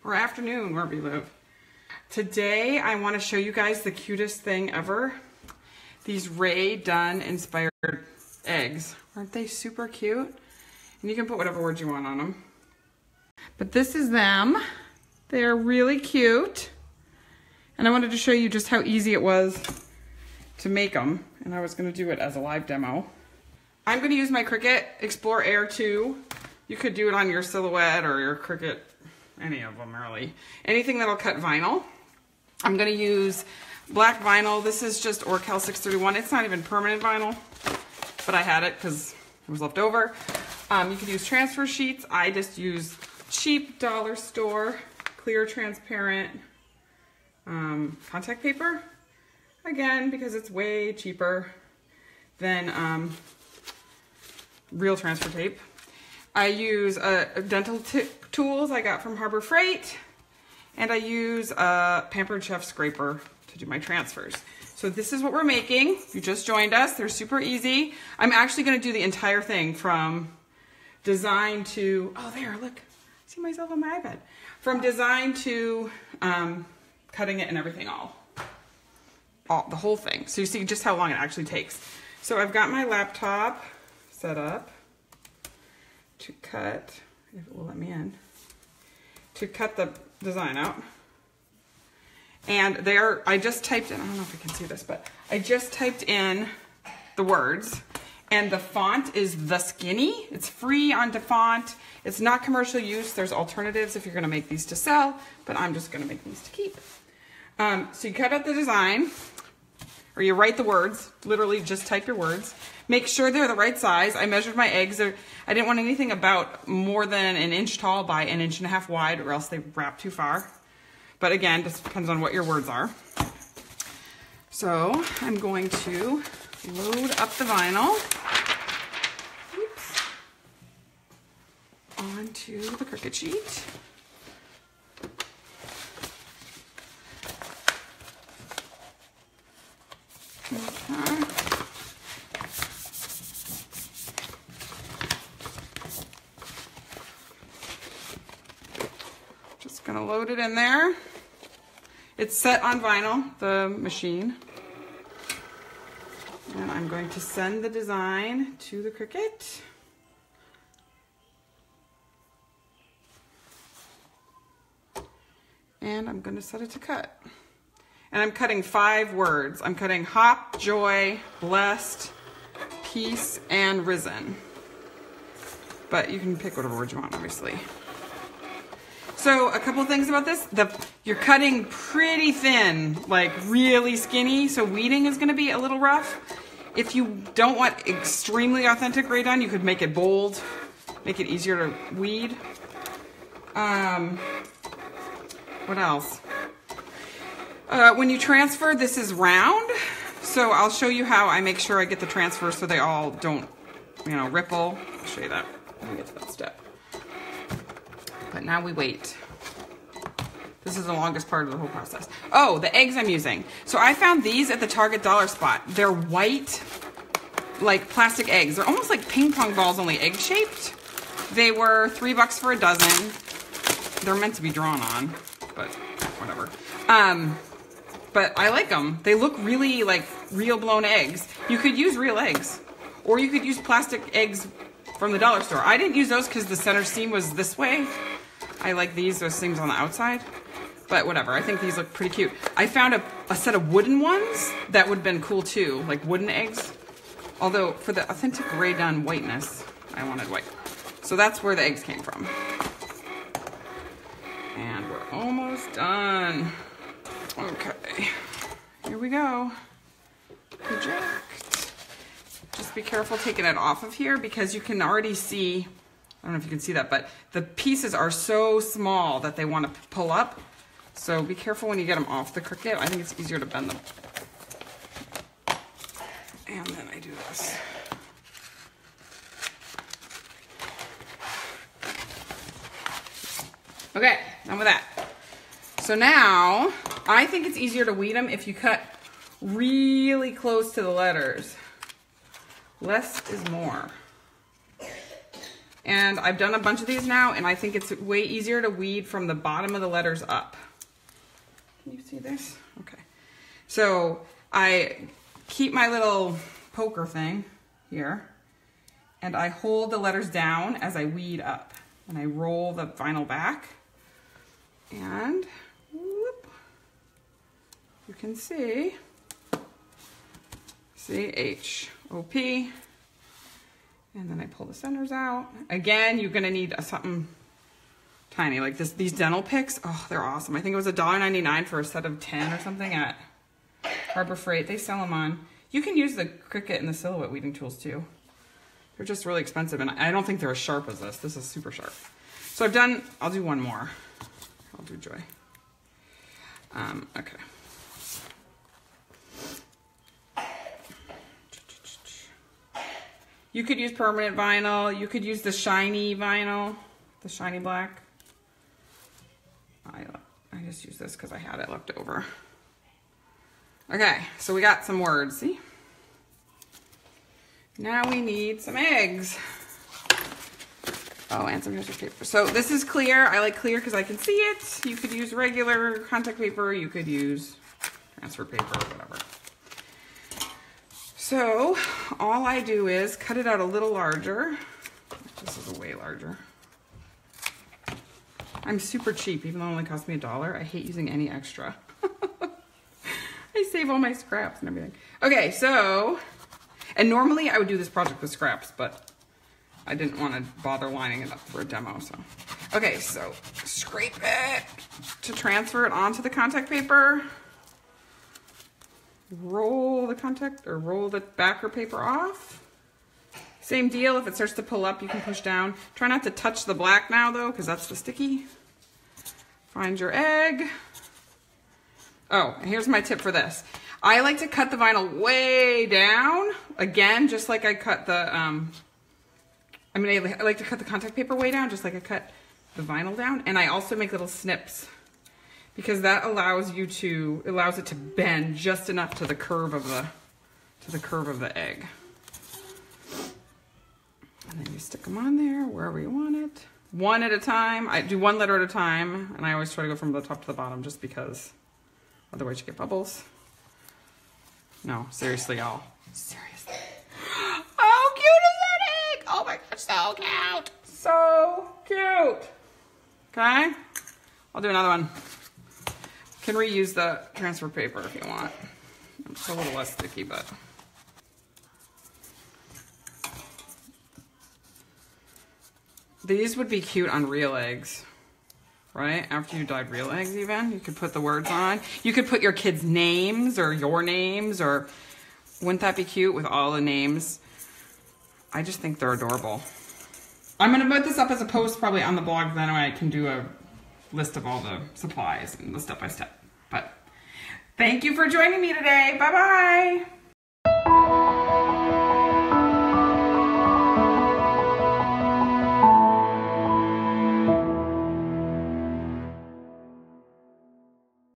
or afternoon wherever you live. Today I want to show you guys the cutest thing ever. These Rae Dunn inspired eggs. Aren't they super cute? And you can put whatever words you want on them. But this is them. They're really cute. And I wanted to show you just how easy it was to make them. And I was going to do it as a live demo. I'm going to use my Cricut Explore Air 2. You could do it on your Silhouette or your Cricut, any of them really. Anything that'll cut vinyl. I'm going to use black vinyl. This is just Orcal 631. It's not even permanent vinyl, but I had it because it was left over. You could use transfer sheets. I just use cheap dollar store, clear, transparent contact paper. Again, because it's way cheaper than real transfer tape. I use dental tools I got from Harbor Freight, and I use a Pampered Chef scraper to do my transfers. So this is what we're making. If you just joined us, they're super easy. I'm actually going to do the entire thing from design to, oh there, look, I see myself on my iPad. From design to cutting it and everything the whole thing. So you see just how long it actually takes. So I've got my laptop set up to cut, if it will let me in, to cut the design out. And there, I just typed in, I don't know if you can see this, but I just typed in the words, and the font is The Skinny. It's free on DeFont. It's not commercial use. There's alternatives if you're gonna make these to sell, but I'm just gonna make these to keep. So you cut out the design, or you write the words, literally just type your words. Make sure they're the right size. I measured my eggs. I didn't want anything about more than an inch tall by an inch and a half wide, or else they wrap too far. But again, just depends on what your words are. So I'm going to load up the vinyl. Oops. Onto the Cricut sheet. Okay. Just gonna load it in there. It's set on vinyl, the machine. And I'm going to send the design to the Cricut. And I'm gonna set it to cut. And I'm cutting 5 words. I'm cutting hop, joy, blessed, peace, and risen. But you can pick whatever word you want, obviously. So a couple of things about this. You're cutting pretty thin, like really skinny, so weeding is gonna be a little rough. If you don't want extremely authentic Rae Dunn, you could make it bold, make it easier to weed. What else? When you transfer, this is round, so I'll show you how I make sure I get the transfer so they all don't, ripple. I'll show you that when we get to that step. But now we wait. This is the longest part of the whole process. Oh, the eggs I'm using. So I found these at the Target dollar spot. They're white, like plastic eggs. They're almost like ping pong balls, only egg shaped. They were $3 for a dozen. They're meant to be drawn on, but whatever. But I like them. They look really like real blown eggs. You could use real eggs, or you could use plastic eggs from the dollar store. I didn't use those because the center seam was this way. I like those seams on the outside, but whatever. I think these look pretty cute. I found a set of wooden ones that would have been cool too, like wooden eggs. Although for the authentic Rae Dunn whiteness, I wanted white. So that's where the eggs came from. And we're almost done. Okay, here we go. Project. Just be careful taking it off of here because you can already see, I don't know if you can see that, but the pieces are so small that they want to pull up. So be careful when you get them off the Cricut. I think it's easier to bend them. And then I do this. Okay, done with that. So now, I think it's easier to weed them if you cut really close to the letters. Less is more. And I've done a bunch of these now, and I think it's way easier to weed from the bottom of the letters up. Can you see this? Okay. So I keep my little poker thing here, and I hold the letters down as I weed up. And I roll the vinyl back, and whoop, you can see H-O-P. And then I pull the centers out. Again, you're gonna need something tiny like this. These dental picks, oh, they're awesome. I think it was $1.99 for a set of 10 or something at Harbor Freight. They sell them on. You can use the Cricut and the Silhouette weeding tools too. They're just really expensive, and I don't think they're as sharp as this. This is super sharp. So I'll do one more. I'll do Joy. Okay. You could use permanent vinyl. You could use the shiny vinyl, the shiny black. I just use this because I had it left over. Okay, so we got some words, see? Now we need some eggs. Oh, and some transfer paper. So this is clear. I like clear because I can see it. You could use regular contact paper. You could use transfer paper or whatever. So all I do is cut it out a little larger. This is way larger. I'm super cheap, even though it only cost me $1. I hate using any extra. I save all my scraps and everything. Okay, so, and normally I would do this project with scraps, but I didn't want to bother lining it up for a demo, so. Okay, so scrape it to transfer it onto the contact paper. Roll the backer paper off. Same deal, if it starts to pull up, you can push down. Try not to touch the black now though, because that's the sticky. Find your egg. Oh, and here's my tip for this. I like to cut the vinyl way down. Again, just like I cut the, I like to cut the contact paper way down, just like I cut the vinyl down. And I also make little snips, because that allows it to bend just enough to the curve of the egg. And then you stick them on there wherever you want it. One at a time. I do one letter at a time, and I always try to go from the top to the bottom just because otherwise you get bubbles. No, seriously, y'all. Seriously. How cute is that egg? Oh my gosh, so cute. So cute. Okay, I'll do another one. Can reuse the transfer paper if you want. It's a little less sticky, but. These would be cute on real eggs, right? After you dyed real eggs even, you could put the words on. You could put your kids' names or your names, or wouldn't that be cute with all the names? I just think they're adorable. I'm gonna put this up as a post probably on the blog, then I can do a list of all the supplies and the step-by-step. But thank you for joining me today. Bye-bye.